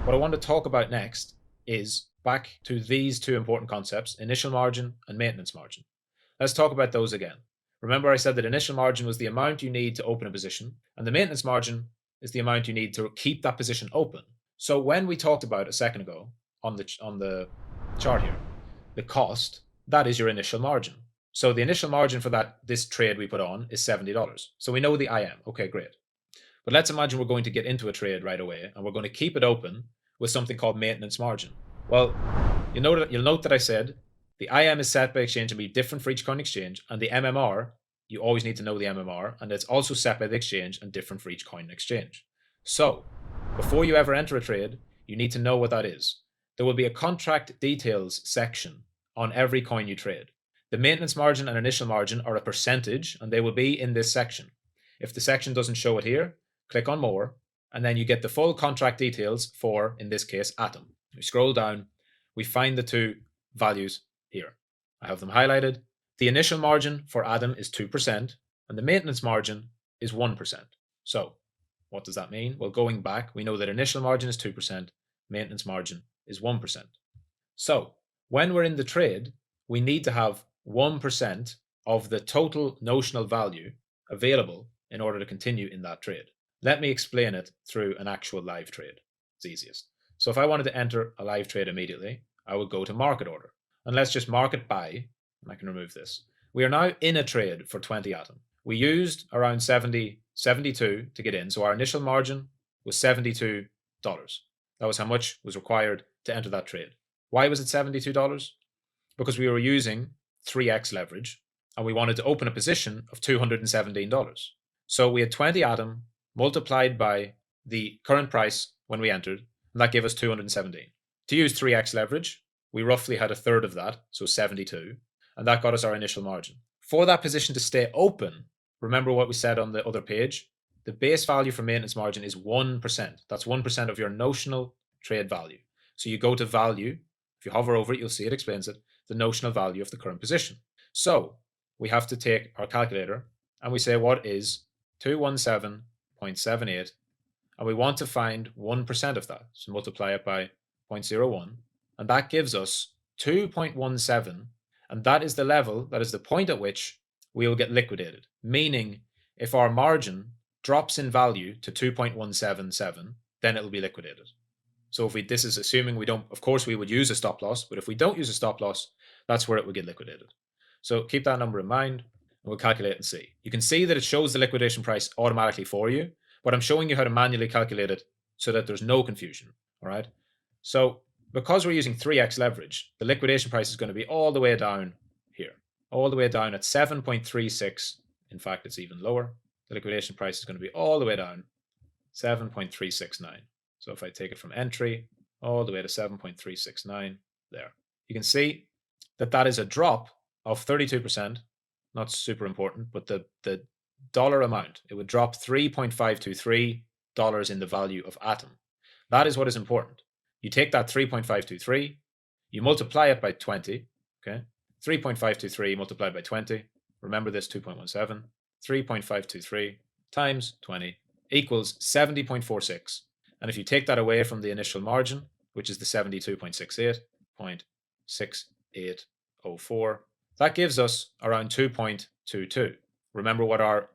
What I want to talk about next is back to these two important concepts, initial margin and maintenance margin. Let's talk about those again. Remember, I said that initial margin was the amount you need to open a position, and the maintenance margin is the amount you need to keep that position open. So when we talked about a second ago on the chart here, the cost, that is your initial margin. So the initial margin for this trade we put on is $70. So we know the IM. Okay, great. But let's imagine we're going to get into a trade right away and we're going to keep it open with something called maintenance margin. Well, you'll note that I said the IM is set by exchange and be different for each coin exchange, and the MMR, you always need to know the MMR, and it's also set by the exchange and different for each coin exchange. So before you ever enter a trade, you need to know what that is. There will be a contract details section on every coin you trade. The maintenance margin and initial margin are a percentage, and they will be in this section. If the section doesn't show it here, click on more, and then you get the full contract details for, in this case, Atom. We scroll down, we find the two values here. I have them highlighted. The initial margin for Atom is 2%, and the maintenance margin is 1%. So what does that mean? Well, going back, we know that initial margin is 2%, maintenance margin is 1%. So when we're in the trade, we need to have 1% of the total notional value available in order to continue in that trade. Let me explain it through an actual live trade. It's easiest. So if I wanted to enter a live trade immediately, I would go to market order. And let's just market buy, and I can remove this. We are now in a trade for 20 Atom. We used around 72 to get in. So our initial margin was $72. That was how much was required to enter that trade. Why was it $72? Because we were using 3x leverage and we wanted to open a position of $217. So we had 20 Atom multiplied by the current price when we entered, and that gave us 217. To use 3x leverage, we roughly had a third of that, so 72, and that got us our initial margin. For that position to stay open, remember what we said on the other page, the base value for maintenance margin is 1%. That's 1% of your notional trade value. So you go to value, if you hover over it, you'll see it explains it, the notional value of the current position. So we have to take our calculator and we say what is 217.78, and we want to find 1% of that. So multiply it by 0.01, and that gives us 2.17, and that is the level, that is the point at which we will get liquidated. Meaning, if our margin drops in value to 2.177, then it'll be liquidated. So this is assuming we don't, of course we would use a stop loss, but if we don't use a stop loss, that's where it would get liquidated. So keep that number in mind, and we'll calculate and see. You can see that it shows the liquidation price automatically for you, but I'm showing you how to manually calculate it so that there's no confusion, all right? So because we're using 3x leverage, the liquidation price is going to be all the way down here, all the way down at 7.36. In fact, it's even lower. The liquidation price is going to be all the way down 7.369. So if I take it from entry all the way to 7.369 there, you can see that that is a drop of 32%. Not super important, but the dollar amount, it would drop $3.523 in the value of Atom. That is what is important. You take that 3.523, you multiply it by 20, okay? 3.523 multiplied by 20, remember this 2.17, 3.523 times 20 equals 70.46. And if you take that away from the initial margin, which is the 72.68.6804, that gives us around 2.22. Remember what our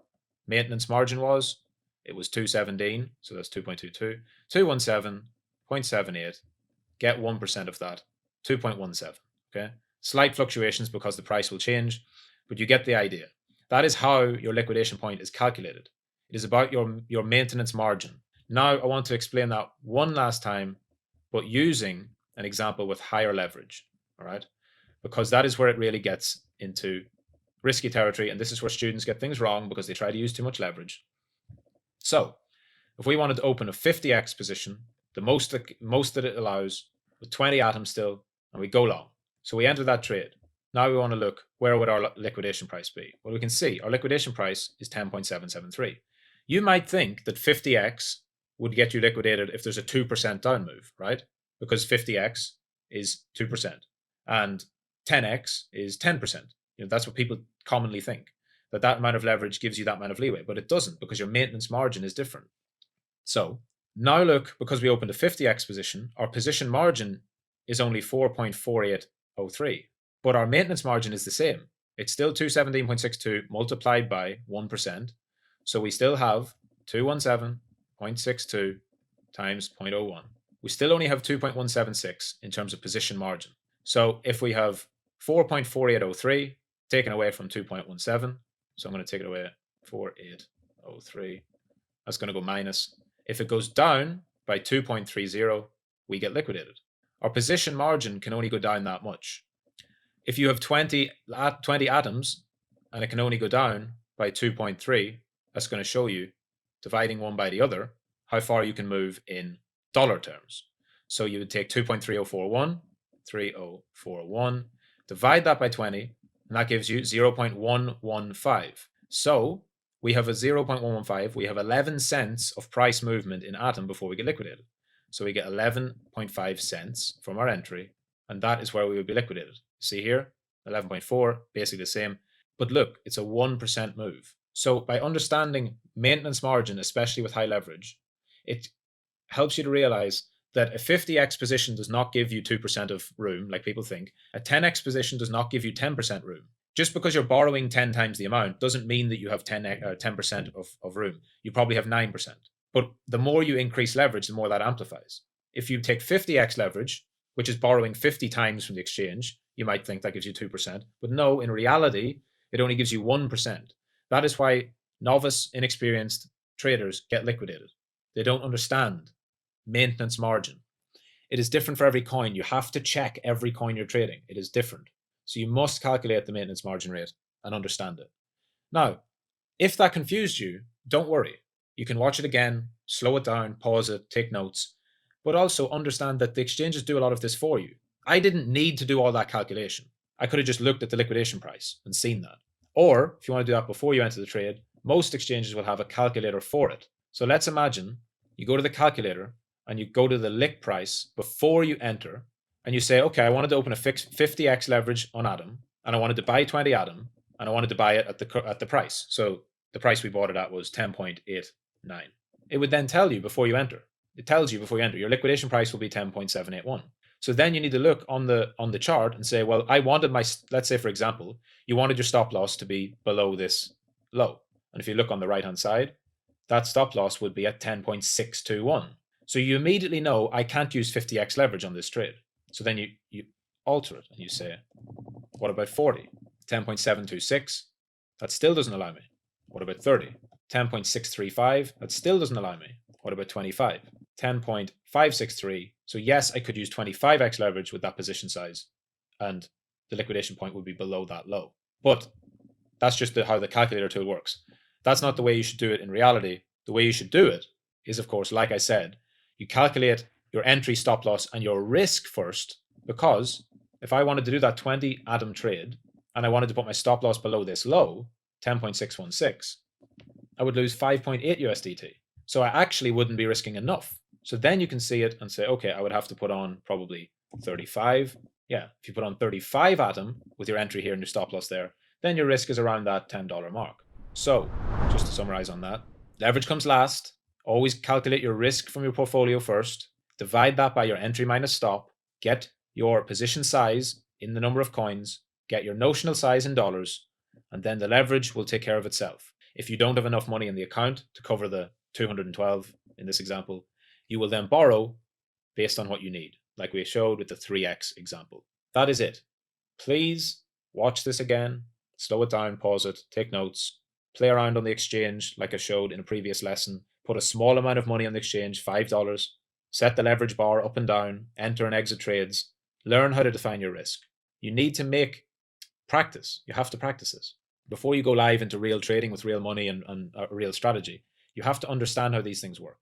maintenance margin was? It was 217, so that's 2.22. 217.78, get 1% of that, 2.17, okay? Slight fluctuations because the price will change, but you get the idea. That is how your liquidation point is calculated. It is about your maintenance margin. Now I want to explain that one last time, but using an example with higher leverage, all right? Because that is where it really gets into risky territory, and this is where students get things wrong because they try to use too much leverage. So if we wanted to open a 50x position, the most that it allows, with 20 atoms still, and we go long. So we enter that trade. Now we want to look, where would our liquidation price be? Well, we can see our liquidation price is 10.773. You might think that 50x would get you liquidated if there's a 2% down move, right? Because 50x is 2% and 10x is 10%. That's what people commonly think, that amount of leverage gives you that amount of leeway, but it doesn't, because your maintenance margin is different. So Now look, because we opened a 50x position, our position margin is only 4.4803, but our maintenance margin is the same. It's still 217.62 multiplied by 1%. So we still have 217.62 times 0.01. We still only have 2.176 in terms of position margin. So if we have 4.4803 taken away from 2.17, so I'm going to take it away, 4803, that's going to go minus. If it goes down by 2.30, we get liquidated. Our position margin can only go down that much. If you have 20 atoms and it can only go down by 2.3, that's going to show you, dividing one by the other, how far you can move in dollar terms. So you would take 2.3041, divide that by 20, and that gives you 0.115. So we have a 0.115, we have 11 cents of price movement in atom before we get liquidated. So we get 11.5 cents from our entry, and that is where we would be liquidated. See here, 11.4, basically the same. But look, it's a 1% move. So by understanding maintenance margin, especially with high leverage, it helps you to realize that a 50x position does not give you 2% of room, like people think. A 10x position does not give you 10% room. Just because you're borrowing 10 times the amount doesn't mean that you have 10% of room. You probably have 9%. But the more you increase leverage, the more that amplifies. If you take 50x leverage, which is borrowing 50 times from the exchange, you might think that gives you 2%. But no, in reality, it only gives you 1%. That is why novice, inexperienced traders get liquidated. They don't understand maintenance margin. It is different for every coin. You have to check every coin you're trading. It is different. So you must calculate the maintenance margin rate and understand it. Now, if that confused you, don't worry. You can watch it again, slow it down, pause it, take notes, but also understand that the exchanges do a lot of this for you. I didn't need to do all that calculation. I could have just looked at the liquidation price and seen that. Or if you want to do that before you enter the trade, most exchanges will have a calculator for it. So let's imagine you go to the calculator and you go to the lick price before you enter, and you say, okay, I wanted to open a fixed 50x leverage on Atom, and I wanted to buy 20 Atom, and I wanted to buy it at the price. So the price we bought it at was 10.89. It would then tell you before you enter. It tells you before you enter, your liquidation price will be 10.781. So then you need to look on the chart and say, well, I wanted let's say, for example, you wanted your stop loss to be below this low. And if you look on the right-hand side, that stop loss would be at 10.621. So you immediately know I can't use 50x leverage on this trade. So then you alter it and you say, what about 40? 10.726, that still doesn't allow me. What about 30? 10.635, that still doesn't allow me. What about 25? 10.563. So yes, I could use 25x leverage with that position size, and the liquidation point would be below that low. But that's just how the calculator tool works. That's not the way you should do it in reality. The way you should do it is, of course, like I said, you calculate your entry, stop loss, and your risk first, because if I wanted to do that 20 Atom trade and I wanted to put my stop loss below this low, 10.616, I would lose 5.8 USDT. So I actually wouldn't be risking enough. So then you can see it and say, okay, I would have to put on probably 35. Yeah, if you put on 35 Atom with your entry here and your stop loss there, then your risk is around that $10 mark. So just to summarize on that, leverage comes last. Always calculate your risk from your portfolio first. Divide that by your entry minus stop. Get your position size in the number of coins. Get your notional size in dollars. And then the leverage will take care of itself. If you don't have enough money in the account to cover the 212 in this example, you will then borrow based on what you need, like we showed with the 3x example. That is it. Please watch this again, slow it down, pause it, take notes, play around on the exchange like I showed in a previous lesson. Put a small amount of money on the exchange, $5, set the leverage bar up and down, enter and exit trades, learn how to define your risk. You need to make practice. You have to practice this. Before you go live into real trading with real money and a real strategy, you have to understand how these things work.